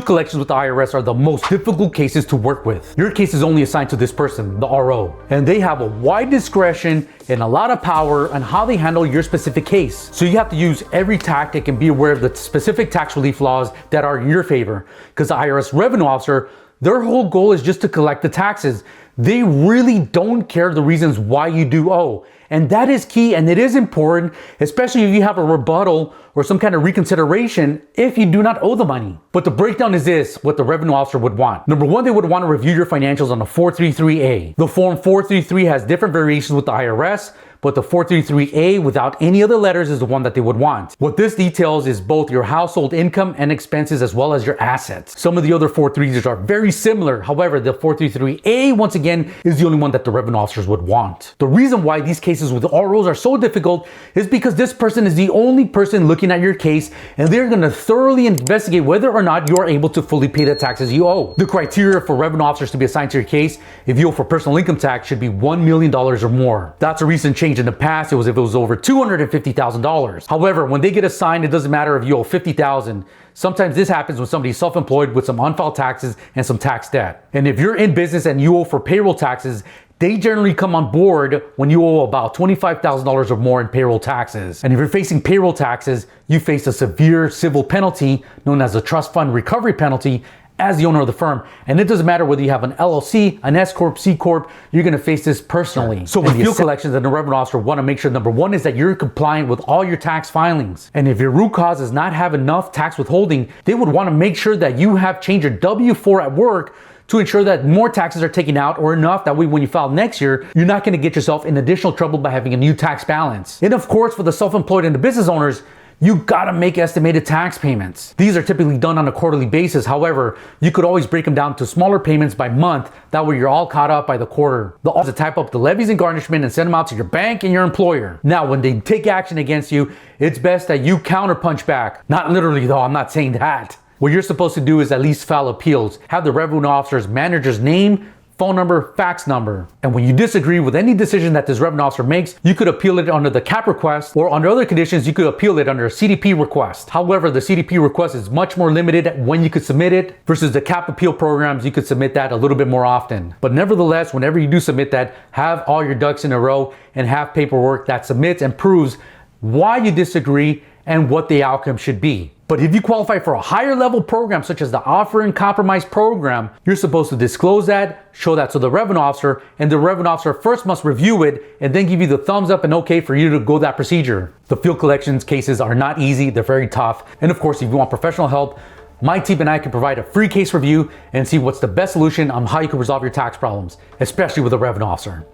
Collections with the IRS are the most difficult cases to work with. Your case is only assigned to this person, the RO, and they have a wide discretion and a lot of power on how they handle your specific case. So you have to use every tactic and be aware of the specific tax relief laws that are in your favor, because the IRS Revenue Officer, their whole goal is just to collect the taxes. They really don't care the reasons why you do owe. And that is key, and it is important, especially if you have a rebuttal or some kind of reconsideration if you do not owe the money. But the breakdown is this, what the revenue officer would want. Number one, they would want to review your financials on the 433A. The form 433 has different variations with the IRS, but the 433A without any other letters is the one that they would want. What this details is both your household income and expenses as well as your assets. Some of the other 433s are very similar. However, the 433A, once again, is the only one that the revenue officers would want. The reason why these cases with ROs are so difficult is because this person is the only person looking at your case, and they're going to thoroughly investigate whether or not you're able to fully pay the taxes you owe. The criteria for revenue officers to be assigned to your case, if you owe for personal income tax, should be $1 million or more. That's a recent change. In the past, it was if it was over $250,000. However, when they get assigned, it doesn't matter if you owe $50,000. Sometimes this happens when somebody's self-employed with some unfiled taxes and some tax debt. And if you're in business and you owe for payroll taxes, they generally come on board when you owe about $25,000 or more in payroll taxes. And if you're facing payroll taxes, you face a severe civil penalty known as a trust fund recovery penalty as the owner of the firm. And it doesn't matter whether you have an LLC, an S Corp, C Corp, you're gonna face this personally. So with field collections and the revenue officer wanna make sure number one is that you're compliant with all your tax filings. And if your root cause does not have enough tax withholding, they would wanna make sure that you have changed your W-4 at work to ensure that more taxes are taken out or enough that way when you file next year, you're not gonna get yourself in additional trouble by having a new tax balance. And of course, for the self-employed and the business owners, you gotta make estimated tax payments. These are typically done on a quarterly basis. However, you could always break them down to smaller payments by month. That way you're all caught up by the quarter. They'll also type up the levies and garnishment and send them out to your bank and your employer. Now, when they take action against you, it's best that you counterpunch back. Not literally though, I'm not saying that. What you're supposed to do is at least file appeals. Have the revenue officer's manager's name, phone number, fax number. And when you disagree with any decision that this revenue officer makes, you could appeal it under the CAP request, or under other conditions, you could appeal it under a CDP request. However, the CDP request is much more limited when you could submit it versus the CAP appeal programs, you could submit that a little bit more often. But nevertheless, whenever you do submit that, have all your ducks in a row and have paperwork that submits and proves why you disagree and what the outcome should be. But if you qualify for a higher level program, such as the Offer in Compromise program, you're supposed to disclose that, show that to the revenue officer, and the revenue officer first must review it and then give you the thumbs up and okay for you to go that procedure. The field collections cases are not easy, they're very tough. And of course, if you want professional help, my team and I can provide a free case review and see what's the best solution on how you can resolve your tax problems, especially with a revenue officer.